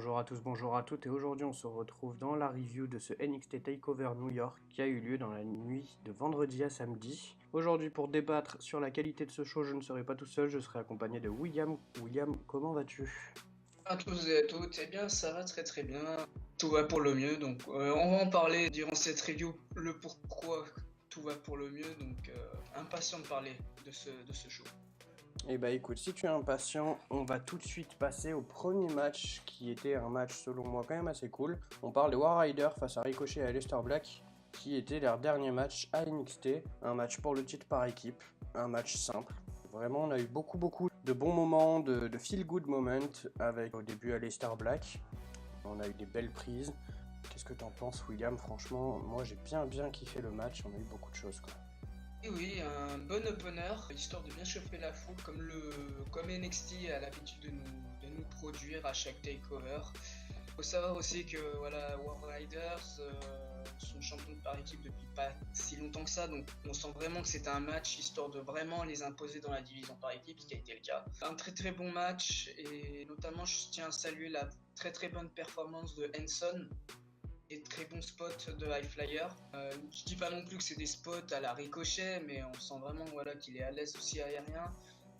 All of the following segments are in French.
Bonjour à tous, bonjour à toutes, et aujourd'hui on se retrouve dans la review de ce NXT TakeOver New York qui a eu lieu dans la nuit de vendredi à samedi. Aujourd'hui, pour débattre sur la qualité de ce show, je ne serai pas tout seul, je serai accompagné de William. William, comment vas-tu? À tous et à toutes, eh bien ça va très très bien, tout va pour le mieux, donc on va en parler durant cette review, le pourquoi tout va pour le mieux, donc impatient de parler de ce show. Eh bah écoute, si tu es impatient, on va tout de suite passer au premier match qui était un match selon moi quand même assez cool. On parle de War Rider face à Ricochet et Aleister Black qui était leur dernier match à NXT, un match pour le titre par équipe, un match simple. Vraiment, on a eu beaucoup de bons moments, de feel-good moments avec au début Aleister Black. On a eu des belles prises. Qu'est-ce que t'en penses, William? Franchement, moi j'ai bien kiffé le match, on a eu beaucoup de choses quoi. Et oui, un bon opener, histoire de bien chauffer la foule comme NXT a l'habitude de nous produire à chaque takeover. Faut savoir aussi que voilà, War Riders sont champions par équipe depuis pas si longtemps que ça, donc on sent vraiment que c'est un match histoire de vraiment les imposer dans la division par équipe, ce qui a été le cas. Un très bon match, et notamment je tiens à saluer la très bonne performance de Henson et très bons spots de High Flyer. Je dis pas non plus que c'est des spots à la Ricochet, mais on sent vraiment voilà, qu'il est à l'aise aussi aérien.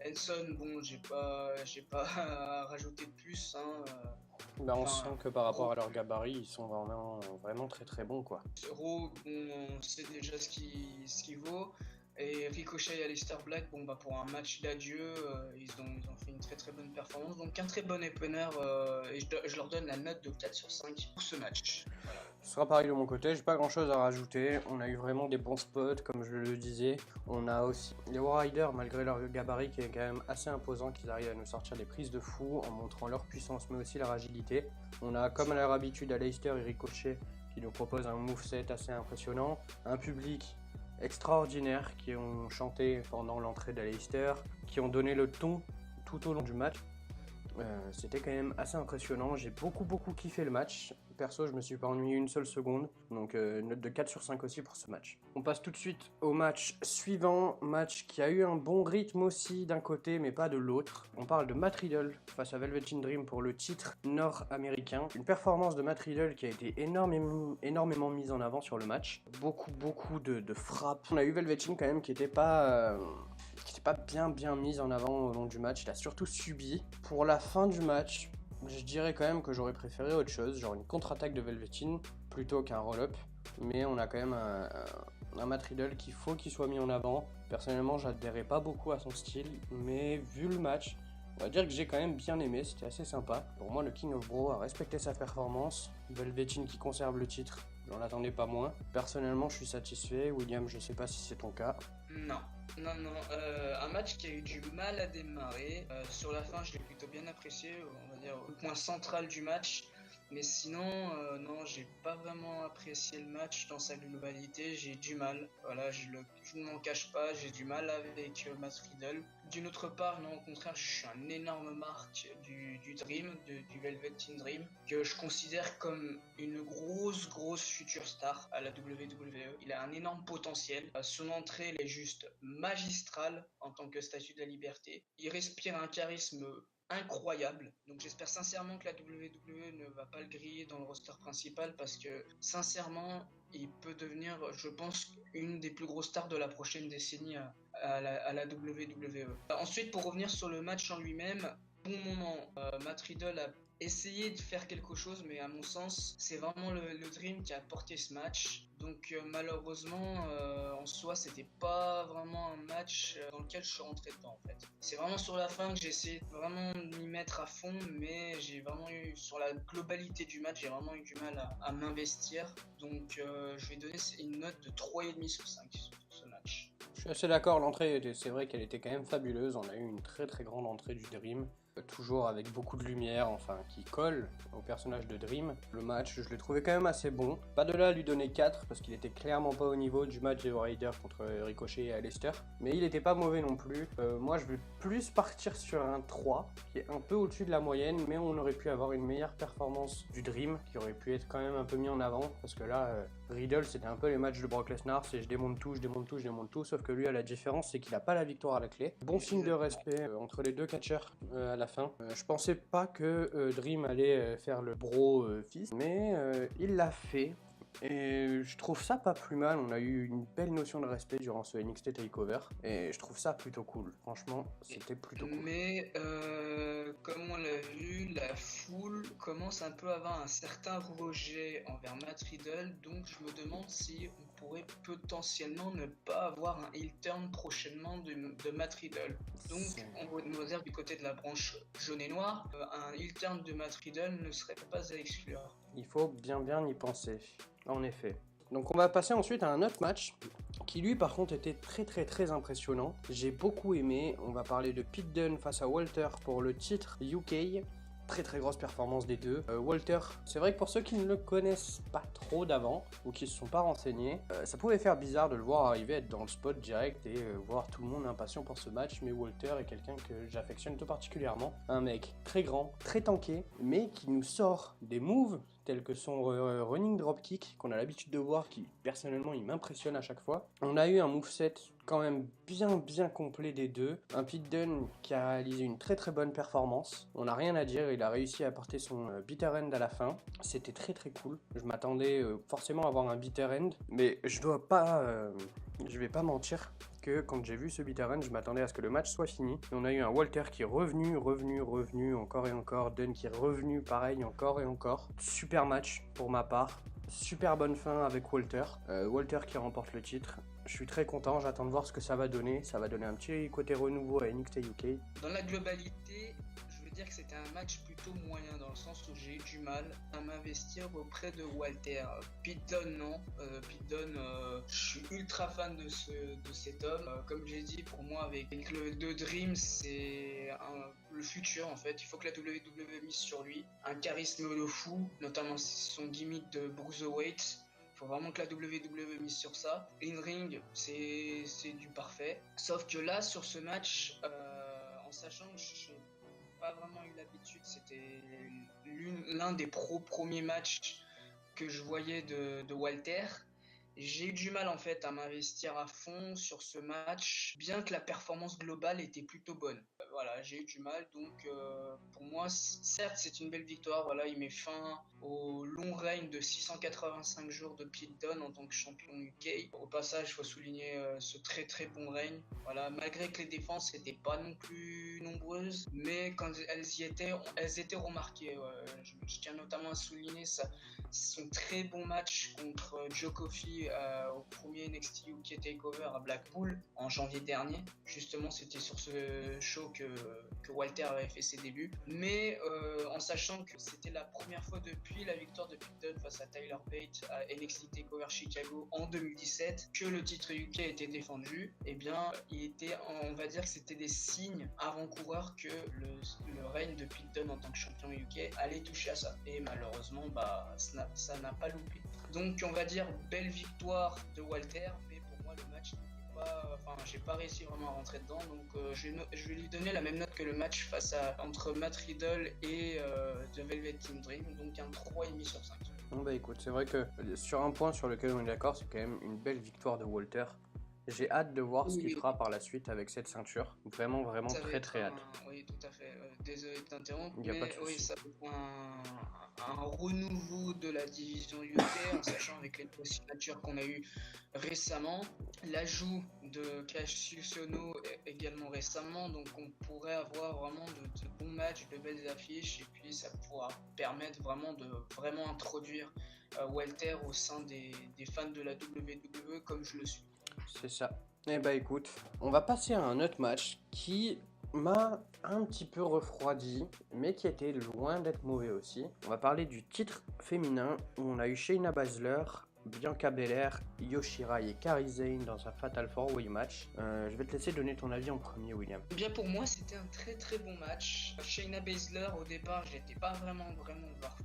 Henson, bon, j'ai pas à rajouter de plus. Bah, on sent que par rapport Raw, à leur gabarit, ils sont vraiment très bons quoi. bon, on sait déjà ce qu'il vaut. Et Ricochet et Aleister Black, bon, bah, pour un match d'adieu, ils ont fait une très bonne performance. Donc un très bon opener, et je leur donne la note de 4 sur 5 pour ce match. Voilà. Ce sera pareil de mon côté, j'ai pas grand chose à rajouter. On a eu vraiment des bons spots, comme je le disais. On a aussi les War Riders, malgré leur gabarit qui est quand même assez imposant, qu'ils arrivent à nous sortir des prises de fou en montrant leur puissance mais aussi leur agilité. On a, comme à leur habitude, Aleister et Ricochet qui nous proposent un moveset assez impressionnant. Un public extraordinaire qui ont chanté pendant l'entrée d'Aleister, qui ont donné le ton tout au long du match. C'était quand même assez impressionnant, j'ai beaucoup kiffé le match. Perso, je me suis pas ennuyé une seule seconde, donc note de 4 sur 5 aussi pour ce match. On passe tout de suite au match suivant, match qui a eu un bon rythme aussi d'un côté mais pas de l'autre. On parle de Matt Riddle face à Velveteen Dream pour le titre nord-américain. Une performance de Matt Riddle qui a été énormément mise en avant sur le match. Beaucoup de frappes. On a eu Velveteen quand même qui était pas bien mise en avant au long du match, il a surtout subi. Pour la fin du match, je dirais quand même que j'aurais préféré autre chose, genre une contre-attaque de Velveteen plutôt qu'un roll-up. Mais on a quand même un Matt Riddle qu'il faut qu'il soit mis en avant. Personnellement, j'adhérais pas beaucoup à son style, mais vu le match, on va dire que j'ai quand même bien aimé, c'était assez sympa. Pour moi, le King of Bro a respecté sa performance. Velveteen qui conserve le titre, j'en attendais pas moins. Personnellement, je suis satisfait. William, je sais pas si c'est ton cas. Non, un match qui a eu du mal à démarrer. Sur la fin, je l'ai plutôt bien apprécié, on va dire le point central du match. Mais sinon, non, j'ai pas vraiment apprécié le match dans sa globalité. J'ai du mal, voilà, je ne m'en cache pas, j'ai du mal avec Matt Riddle. D'une autre part, non, au contraire, je suis un énorme marque du Dream, du Velveteen Dream, que je considère comme une grosse future star à la WWE. Il a un énorme potentiel. Son entrée, elle est juste magistrale en tant que statue de la liberté. Il respire un charisme incroyable, donc j'espère sincèrement que la WWE ne va pas le griller dans le roster principal, parce que sincèrement il peut devenir, je pense, une des plus grosses stars de la prochaine décennie à la WWE. Ensuite, pour revenir sur le match en lui-même, bon moment, Matt Riddle a essayé de faire quelque chose, mais à mon sens c'est vraiment le Dream qui a porté ce match. Donc malheureusement, en soi, c'était pas vraiment un match dans lequel je suis rentré dedans en fait. C'est vraiment sur la fin que j'ai essayé de vraiment m'y mettre à fond, mais j'ai vraiment eu, sur la globalité du match, j'ai vraiment eu du mal à m'investir. Donc je vais donner une note de 3,5 sur 5 sur ce match. Je suis assez d'accord, l'entrée, c'est vrai qu'elle était quand même fabuleuse. On a eu une très grande entrée du Dream. Toujours avec beaucoup de lumière, enfin, qui colle au personnage de Dream. Le match, je l'ai trouvé quand même assez bon. Pas de là à lui donner 4, parce qu'il était clairement pas au niveau du match des Raiders contre Ricochet et Aleister. Mais il était pas mauvais non plus. Moi, je vais plus partir sur un 3, qui est un peu au-dessus de la moyenne, mais on aurait pu avoir une meilleure performance du Dream, qui aurait pu être quand même un peu mis en avant, parce que là, Riddle, c'était un peu les matchs de Brock Lesnar, c'est je démonte tout, sauf que lui, à la différence, c'est qu'il a pas la victoire à la clé. Bon signe de respect entre les deux catcheurs à la fin. Je pensais pas que Dream allait faire le bro fist, mais il l'a fait. Et je trouve ça pas plus mal, on a eu une belle notion de respect durant ce NXT Takeover, et je trouve ça plutôt cool, franchement c'était plutôt cool. Mais comme on l'a vu, la foule commence un peu à avoir un certain rejet envers Matt Riddle, donc je me demande si on pourrait potentiellement ne pas avoir un heel turn prochainement de Matt Riddle. Donc on va dire du côté de la branche jaune et noire, un heel turn de Matt Riddle ne serait pas à exclure. Il faut bien y penser, en effet. Donc on va passer ensuite à un autre match qui lui par contre était très impressionnant. J'ai beaucoup aimé, on va parler de Pete Dunne face à Walter pour le titre UK. Très grosse performance des deux. Walter, c'est vrai que pour ceux qui ne le connaissent pas trop d'avant ou qui ne se sont pas renseignés, ça pouvait faire bizarre de le voir arriver, être dans le spot direct et voir tout le monde impatient pour ce match, mais Walter est quelqu'un que j'affectionne tout particulièrement. Un mec très grand, très tanké, mais qui nous sort des moves tels que son running dropkick qu'on a l'habitude de voir, qui personnellement il m'impressionne à chaque fois. On a eu un moveset quand même bien complet des deux. Un Pete Dunne qui a réalisé une très bonne performance. On n'a rien à dire, il a réussi à apporter son bitter end à la fin. C'était très cool. Je m'attendais forcément à avoir un bitter end, mais je vais pas mentir que quand j'ai vu ce bitter end, je m'attendais à ce que le match soit fini. Et on a eu un Walter qui est revenu encore et encore. Dunne qui est revenu pareil encore et encore. Super match pour ma part. Super bonne fin avec Walter. Walter qui remporte le titre. Je suis très content, j'attends de voir ce que ça va donner. Ça va donner un petit côté renouveau à NXT UK. Dans la globalité, je veux dire que c'était un match plutôt moyen dans le sens où j'ai eu du mal à m'investir auprès de Walter. Pete Dunne, non. Pete Dunne, je suis ultra fan de cet homme. Comme j'ai dit, pour moi, avec le The Dream, c'est le futur en fait. Il faut que la WWE mise sur lui. Un charisme de fou, notamment son gimmick de Bruiserweight. Faut vraiment que la WWE mise sur ça. In-ring, c'est du parfait. Sauf que là, sur ce match, en sachant que je n'ai pas vraiment eu l'habitude, c'était l'un des premiers matchs que je voyais de Walter. J'ai eu du mal en fait à m'investir à fond sur ce match, bien que la performance globale était plutôt bonne. Voilà, j'ai eu du mal, donc pour moi, certes c'est une belle victoire, voilà, il met fin au long règne de 685 jours de Pete Dunne en tant que champion UK. Au passage, il faut souligner ce très bon règne, voilà, malgré que les défenses n'étaient pas non plus nombreuses, mais quand elles étaient remarquées. Je tiens notamment à souligner ça. Son très bon match contre Joe Coffey au premier NXT UK Takeover à Blackpool en janvier dernier. Justement, c'était sur ce show que Walter avait fait ses débuts. Mais en sachant que c'était la première fois depuis la victoire de Pete Dunne face à Tyler Bate à NXT Takeover Chicago en 2017 que le titre UK a été défendu, eh bien, on va dire que c'était des signes avant-coureurs que le règne de Pete Dunne en tant que champion UK allait toucher à ça. Et malheureusement, ça n'a pas loupé. Donc on va dire belle victoire de Walter, mais pour moi le match n'était pas, j'ai pas réussi vraiment à rentrer dedans, donc je vais lui donner la même note que le match entre Matt Riddle et The Velvet Dream, donc un 3,5 sur 5. Bon bah écoute, c'est vrai que sur un point sur lequel on est d'accord, c'est quand même une belle victoire de Walter. J'ai hâte de voir ce qu'il fera par la suite avec cette ceinture. Vraiment très hâte. Oui, tout à fait. Désolé de t'interrompre, mais oui, ça va être un renouveau de la division UK, en sachant avec les signatures qu'on a eues récemment, l'ajout de Cassius Ohno également récemment, donc on pourrait avoir vraiment de bons matchs, de belles affiches, et puis ça pourra permettre vraiment de introduire Walter au sein des fans de la WWE comme je le suis. C'est ça. Et bah écoute, on va passer à un autre match qui m'a un petit peu refroidi, mais qui était loin d'être mauvais aussi. On va parler du titre féminin où on a eu Shayna Baszler, Bianca Belair, Io Shirai et Kairi Sane dans un Fatal 4-Way match. Je vais te laisser donner ton avis en premier, William. Eh bien pour moi c'était un très bon match. Shayna Baszler au départ j'étais pas vraiment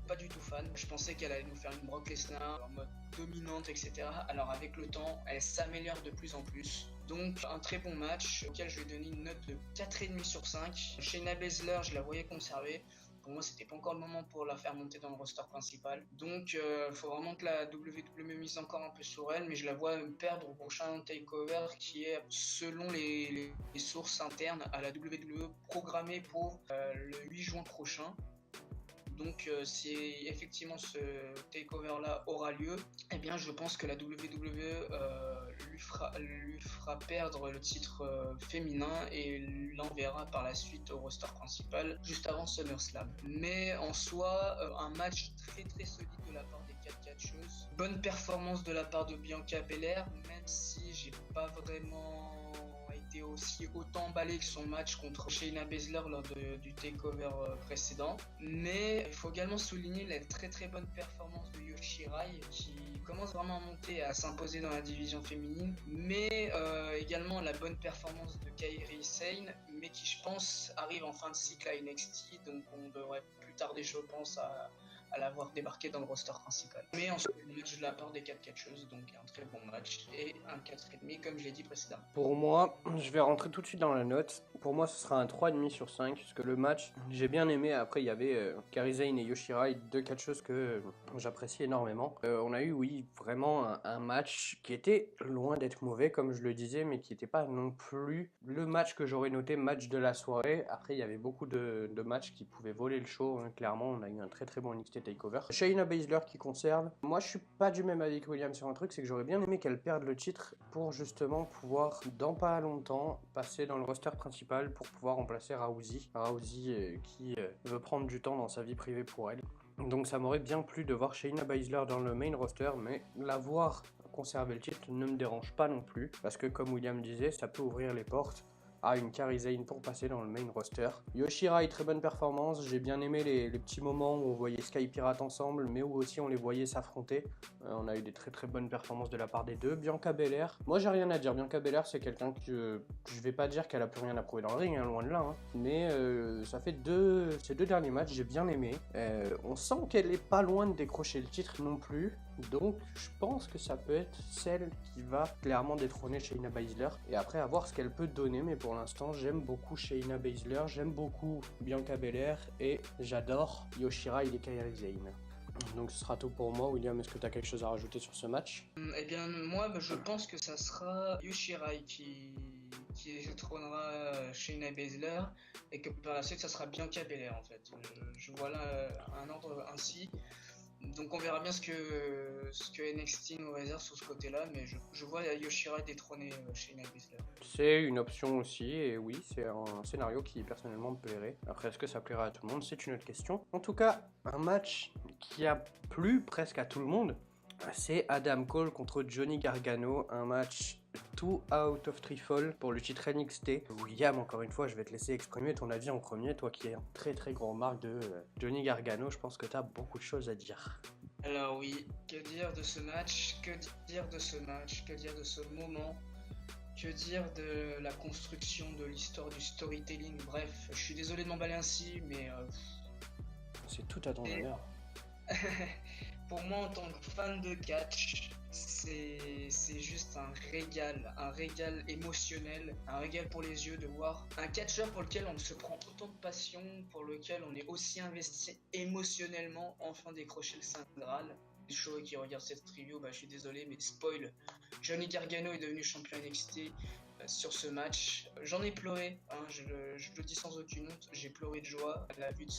pas du tout fan. Je pensais qu'elle allait nous faire une Brock Lesnar en mode dominante, etc. Alors avec le temps elle s'améliore de plus en plus. Donc un très bon match auquel je vais donner une note de 4,5 sur 5. Shayna Baszler je la voyais conserver. pour moi, c'était pas encore le moment pour la faire monter dans le roster principal. Donc, il faut vraiment que la WWE mise encore un peu sur elle, mais je la vois perdre au prochain takeover qui est, selon les sources internes à la WWE, programmé pour le 8 juin prochain. Donc si effectivement ce takeover là aura lieu, eh bien je pense que la WWE lui fera perdre le titre féminin et l'enverra par la suite au roster principal juste avant SummerSlam. Mais en soi, un match très très solide de la part des 4 catcheuses. Bonne performance de la part de Bianca Belair, même si j'ai pas vraiment été aussi autant emballé que son match contre Shayna Baszler lors du takeover précédent. Mais il faut également souligner la très très bonne performance de Io Shirai qui commence vraiment à monter et à s'imposer dans la division féminine, mais également la bonne performance de Kairi Sane, mais qui je pense arrive en fin de cycle à NXT, donc on devrait plus tarder je pense à l'avoir débarqué dans le roster principal. Mais en soi, le match de la part des 4 catcheuses, donc un très bon match et un 4,5 comme je l'ai dit précédemment. Pour moi, je vais rentrer tout de suite dans la note. Pour moi, ce sera un 3,5 sur 5, parce que le match, j'ai bien aimé. Après, il y avait Kairi Sane et Io Shirai, deux catcheuses que j'apprécie énormément. On a eu, oui, vraiment un match qui était loin d'être mauvais, comme je le disais, mais qui n'était pas non plus le match que j'aurais noté match de la soirée. Après, il y avait beaucoup de matchs qui pouvaient voler le show, hein. Clairement, on a eu un très très bon NXT TakeOver. Shayna Baszler qui conserve. Moi, je suis pas du même avis que William sur un truc, c'est que j'aurais bien aimé qu'elle perde le titre pour justement pouvoir, dans pas longtemps, passer dans le roster principal pour pouvoir remplacer Rousey. Rousey qui veut prendre du temps dans sa vie privée pour elle. Donc ça m'aurait bien plu de voir Shayna Baszler dans le main roster, mais la voir conserver le titre ne me dérange pas non plus, parce que comme William disait, ça peut ouvrir les portes à une Kairi Sane pour passer dans le main roster. Io Shirai, très bonne performance, j'ai bien aimé les petits moments où on voyait Sky Pirate ensemble, mais où aussi on les voyait s'affronter. On a eu des très très bonnes performances de la part des deux. Bianca Belair, moi j'ai rien à dire, Bianca Belair c'est quelqu'un que je vais pas dire qu'elle a plus rien à prouver dans le ring, hein, loin de là, hein. Mais ça fait ces deux derniers matchs, j'ai bien aimé. On sent qu'elle est pas loin de décrocher le titre non plus. Donc je pense que ça peut être celle qui va clairement détrôner Shayna Baszler. Et après à voir ce qu'elle peut donner, mais pour l'instant j'aime beaucoup Shayna Baszler, j'aime beaucoup Bianca Belair et j'adore Io Shirai et Kairi Sane. Donc ce sera tout pour moi. William, est-ce que tu as quelque chose à rajouter sur ce match? Eh bien moi je pense que ça sera Io Shirai qui détrônera Shayna Baszler et que par la suite ça sera Bianca Belair en fait. Je vois là un ordre ainsi. Donc on verra bien ce que NXT nous réserve sur ce côté-là, mais je vois Io Shirai détrôner Shayna Baszler. C'est une option aussi, et oui, c'est un scénario qui personnellement me plairait. Après, est-ce que ça plaira à tout le monde? C'est une autre question. En tout cas, un match qui a plu presque à tout le monde, c'est Adam Cole contre Johnny Gargano, un match tout out of trifle pour le titre NXT. William, encore une fois, je vais te laisser exprimer ton avis en premier, toi qui es un très très grand marque de Johnny Gargano, je pense que tu as beaucoup de choses à dire. Alors oui, que dire de ce match, que dire de ce match, que dire de ce moment, que dire de la construction de l'histoire du storytelling, bref, je suis désolé de m'emballer ainsi, mais c'est tout à ton honneur. pour moi en tant que fan de catch, c'est juste un régal émotionnel, un régal pour les yeux de voir un catcheur pour lequel on se prend autant de passion, pour lequel on est aussi investi émotionnellement, enfin décrocher le Saint Graal. Les chauds qui regardent cette review, je suis désolé, mais spoil, Johnny Gargano est devenu champion NXT. Sur ce match, j'en ai pleuré, hein, je le dis sans aucune honte, j'ai pleuré de joie à la vue de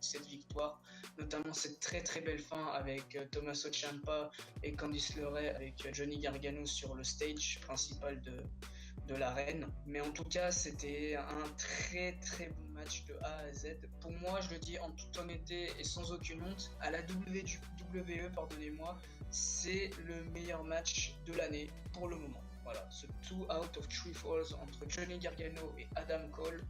cette victoire, notamment cette très très belle fin avec Tommaso Ciampa et Candice LeRae avec Johnny Gargano sur le stage principal de l'arène. Mais en tout cas, c'était un très très bon match de A à Z. Pour moi, je le dis en toute honnêteté et sans aucune honte, à la WWE, pardonnez-moi, c'est le meilleur match de l'année pour le moment. Voilà, ce 2 out of 3 falls entre Johnny Gargano et Adam Cole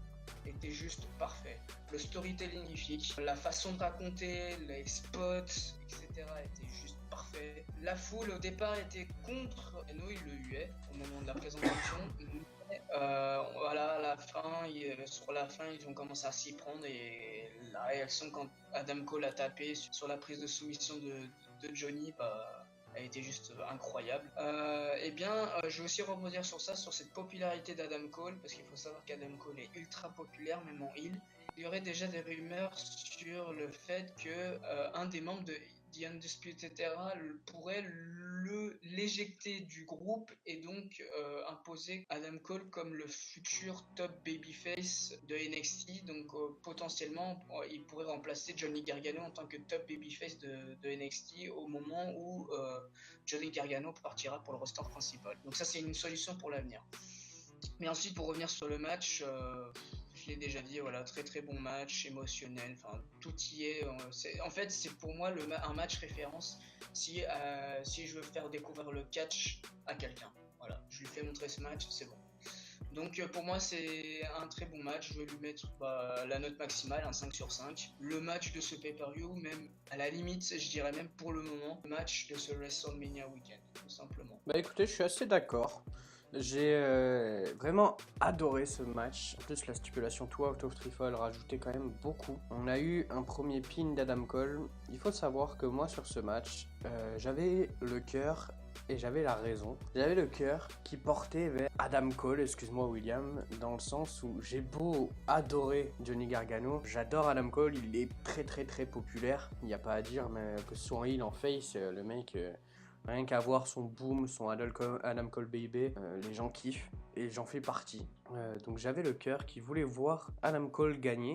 était juste parfait. Le storytelling magnifique, la façon de raconter, les spots, etc. était juste parfait. La foule au départ était contre Gargano, il le huait au moment de la présentation. Mais voilà, à la fin, sur la fin, ils ont commencé à s'y prendre et la réaction quand Adam Cole a tapé sur la prise de soumission de Johnny, a été juste incroyable. Je vais aussi rebondir sur ça, sur cette popularité d'Adam Cole, parce qu'il faut savoir qu'Adam Cole est ultra populaire, même en heel. Il y aurait déjà des rumeurs sur le fait que un des membres de The Undisputed Era pourrait l'éjecter du groupe et donc imposer Adam Cole comme le futur top babyface de NXT. Donc potentiellement, il pourrait remplacer Johnny Gargano en tant que top babyface de NXT au moment où Johnny Gargano partira pour le roster principal. Donc ça, c'est une solution pour l'avenir. Mais ensuite, pour revenir sur le match, je l'ai déjà dit, voilà, très très bon match, émotionnel, enfin tout y est. En fait, c'est pour moi un match référence si je veux faire découvrir le catch à quelqu'un. Voilà, je lui fais montrer ce match, c'est bon. Donc pour moi, c'est un très bon match. Je vais lui mettre la note maximale, un 5 sur 5. Le match de ce pay-per-view, même à la limite, je dirais même pour le moment, le match de ce WrestleMania Weekend, tout simplement. Bah écoutez, je suis assez d'accord. J'ai vraiment adoré ce match. En plus, la stipulation 2 out of 3 falls rajoutait quand même beaucoup. On a eu un premier pin d'Adam Cole. Il faut savoir que moi, sur ce match, j'avais le cœur et j'avais la raison. J'avais le cœur qui portait vers Adam Cole, excuse-moi William, dans le sens où j'ai beau adorer Johnny Gargano, j'adore Adam Cole, il est très très très populaire, il n'y a pas à dire, mais que ce soit en heel, en face, le mec... Rien qu'à voir son boom, son Adam Cole Baby, les gens kiffent et j'en fais partie. Donc j'avais le cœur qui voulait voir Adam Cole gagner,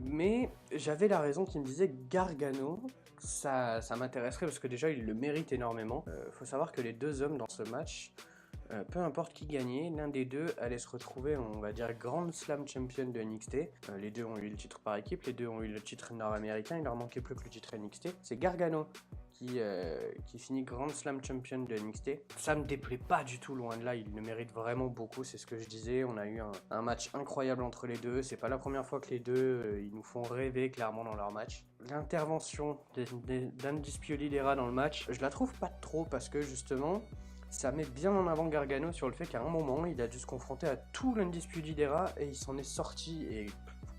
mais j'avais la raison qui me disait Gargano, ça m'intéresserait parce que déjà il le mérite énormément. Faut savoir que les deux hommes dans ce match, peu importe qui gagnait, l'un des deux allait se retrouver, on va dire, Grand Slam Champion de NXT. Les deux ont eu le titre par équipe, les deux ont eu le titre nord-américain, il leur manquait plus que le titre NXT. C'est Gargano qui finit Grand Slam Champion de NXT. Ça me déplaît pas du tout, loin de là, il le mérite vraiment beaucoup, c'est ce que je disais. On a eu un match incroyable entre les deux, c'est pas la première fois que les deux ils nous font rêver clairement dans leur match. L'intervention d'Undisputed Era dans le match, je la trouve pas trop parce que justement, ça met bien en avant Gargano sur le fait qu'à un moment, il a dû se confronter à tout l'Undisputed Era et il s'en est sorti et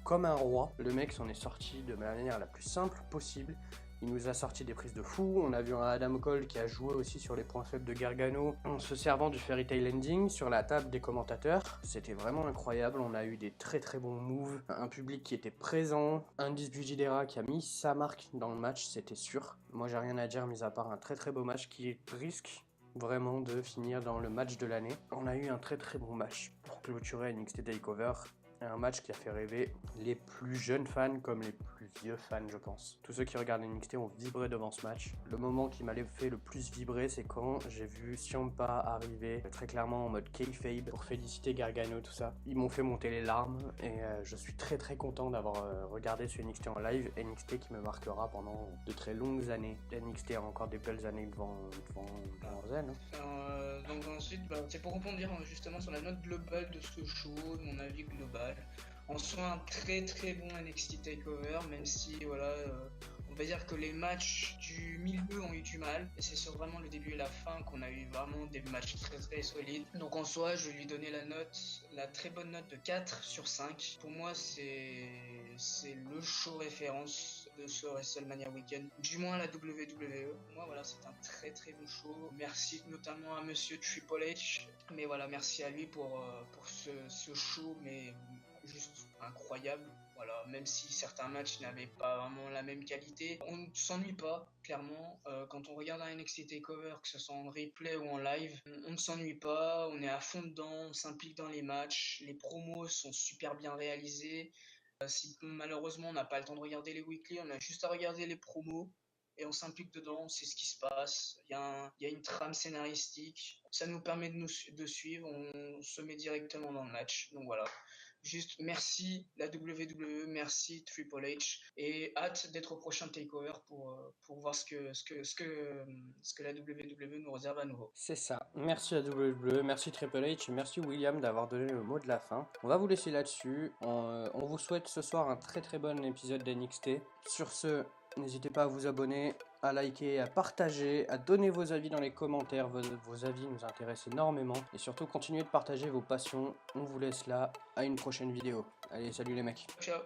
comme un roi. Le mec s'en est sorti de manière la plus simple possible. Il nous a sorti des prises de fou. On a vu un Adam Cole qui a joué aussi sur les points faibles de Gargano en se servant du Fairy Tail Ending sur la table des commentateurs. C'était vraiment incroyable. On a eu des très très bons moves. Un public qui était présent. Un Undisputed Era qui a mis sa marque dans le match, c'était sûr. Moi, j'ai rien à dire, mis à part un très très beau match qui risque vraiment de finir dans le match de l'année. On a eu un très très bon match pour clôturer NXT TakeOver. Un match qui a fait rêver les plus jeunes fans comme les plus vieux fans, je pense. Tous ceux qui regardent NXT ont vibré devant ce match. Le moment qui m'a fait le plus vibrer, c'est quand j'ai vu Ciampa arriver très clairement en mode kayfabe pour féliciter Gargano, tout ça. Ils m'ont fait monter les larmes et je suis très très content d'avoir regardé ce NXT en live. NXT qui me marquera pendant de très longues années. NXT a encore des belles années devant elle. Hein. Donc ensuite, c'est pour répondre justement sur la note globale de ce show, de mon avis global. En soi, un très très bon NXT TakeOver, même si voilà, on va dire que les matchs du milieu ont eu du mal. Et c'est sur vraiment le début et la fin qu'on a eu vraiment des matchs très très solides. Donc en soi, je vais lui donner la très bonne note de 4 sur 5. Pour moi, c'est le show référence de ce WrestleMania Weekend, du moins la WWE. Pour moi, voilà, c'est un très très bon show. Merci notamment à Monsieur Triple H. Mais voilà, merci à lui pour ce show, mais juste incroyable. Voilà, même si certains matchs n'avaient pas vraiment la même qualité, on ne s'ennuie pas, clairement. Quand on regarde un NXT TakeOver, que ce soit en replay ou en live, on ne s'ennuie pas, on est à fond dedans, on s'implique dans les matchs, les promos sont super bien réalisés. Si malheureusement on n'a pas le temps de regarder les weekly, on a juste à regarder les promos et on s'implique dedans, on sait ce qui se passe, il y a une trame scénaristique, ça nous permet de suivre, on se met directement dans le match. Donc voilà, juste merci la WWE, merci Triple H et hâte d'être au prochain takeover pour voir ce que la WWE nous réserve à nouveau. C'est ça. Merci à WWE, merci Triple H et merci William d'avoir donné le mot de la fin. On va vous laisser là-dessus. On vous souhaite ce soir un très très bon épisode d'NXT. Sur ce, n'hésitez pas à vous abonner, à liker, à partager, à donner vos avis dans les commentaires. Vos avis nous intéressent énormément. Et surtout, continuez de partager vos passions. On vous laisse là. À une prochaine vidéo. Allez, salut les mecs. Ciao.